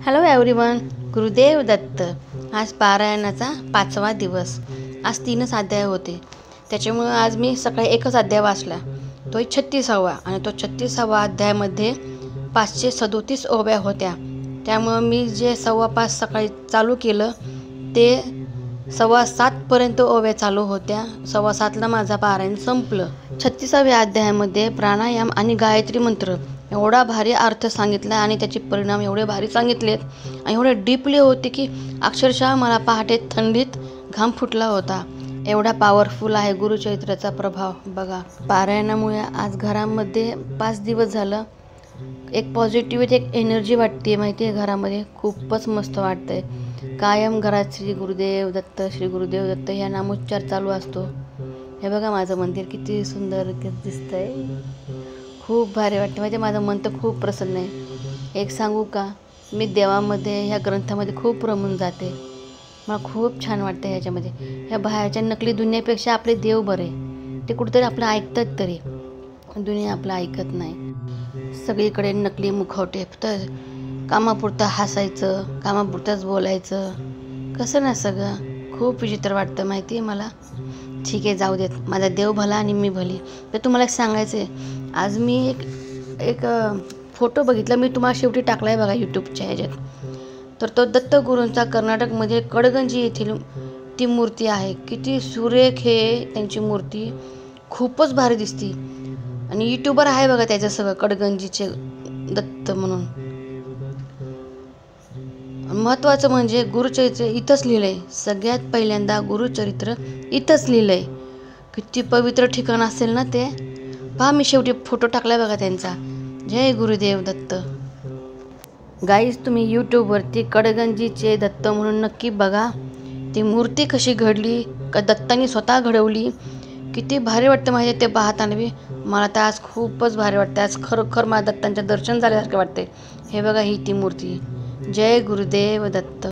Hello everyone. Gurudev Datta. आज पारायणाचा 5वा दिवस. आज 3च अध्याय होते, त्याच्यामुळे आज मी सकाळी एकच अध्याय वाचला, तोही 36वा. आणि तो 36वा अध्यायामध्ये 537 ओव्या होत्या. त्यामुळं मी जे 5:15 सकाळी चालू केलं ते 6:15पर्यंत ओव्या चालू होत्या. 6:15ला माझा पारायण संपलं. 36व्या अध्यायामध्ये प्राणायाम आणि गायत्री मंत्र एवढा भारी अर्थ सांगितला आणि त्याचे परिणाम एवढे भारी सांगितलेत आणि एवढे डीपली होते की अक्षरशः मला पहाटे थंडीत घाम फुटला होता. एवढा पॉवरफुल आहे गुरुचरित्राचा प्रभाव. बघा, पारायणामुळे आज घरामध्ये 5 दिवस झालं एक पॉझिटिव्हिटी, एक एनर्जी वाटते माहिती आहे. घरामध्ये खूपच मस्त वाटतंय. कायम घरात श्री गुरुदेव दत्त, श्री गुरुदेव दत्त ह्या नामोच्चार चालू असतो. हे बघा माझं मंदिर किती सुंदर दिसतंय. खूप भारी वाटते माहिती आहे. माझं मन तर खूप प्रसन्न आहे. एक सांगू का, मी देवामध्ये ह्या ग्रंथामध्ये खूप रमून जाते. मला खूप छान वाटतं ह्याच्यामध्ये. ह्या बाहेरच्या नकली दुनियापेक्षा आपले देव बरे. ते कुठेतरी आपलं ऐकतात, तरी दुनिया आपलं ऐकत नाही. सगळीकडे नकली मुखवटे, तर कामापुरतं हसायचं, कामापुरतंच बोलायचं. कसं ना, सगळं खूप विचित्र वाटतं माहिती आहे मला. ठीक आहे, जाऊ देत. माझा देव भला आणि मी भली. तर तुम्हाला एक सांगायचं आहे. आज मी एक फोटो बघितला, मी तुम्हाला शेवटी टाकला आहे बघा यूट्यूबच्या ह्याच्यात. तर तो दत्तगुरूंचा कर्नाटकमध्ये कडगंजी येथील ती मूर्ती आहे. किती सुरेख आहे त्यांची मूर्ती, खूपच भारी दिसती. आणि यूट्यूबर आहे बघा त्याचं सगळं, कडगंजीचे दत्त म्हणून. महत्त्वाचं म्हणजे गुरुचरित्र इथंच लिहिलं आहे. सगळ्यात पहिल्यांदा गुरुचरित्र इथंच लिहिलं आहे. किती पवित्र ठिकाण असेल ना ते. पहा, मी शेवटी फोटो टाकला बघा त्यांचा. जय गुरुदेव दत्त. गाईज, तुम्ही यूट्यूबवरती कडगंजीचे दत्त म्हणून नक्की बघा. ती मूर्ती कशी घडली, का दत्तांनी स्वतः घडवली. किती भारी वाटतं माहिती ते पाहताना बी. मला तर आज खूपच भारी वाटतं. आज खरोखर मला दत्तांचं दर्शन झाल्यासारखं वाटते. हे बघा, ही ती मूर्ती. जय गुरुदेव दत्त.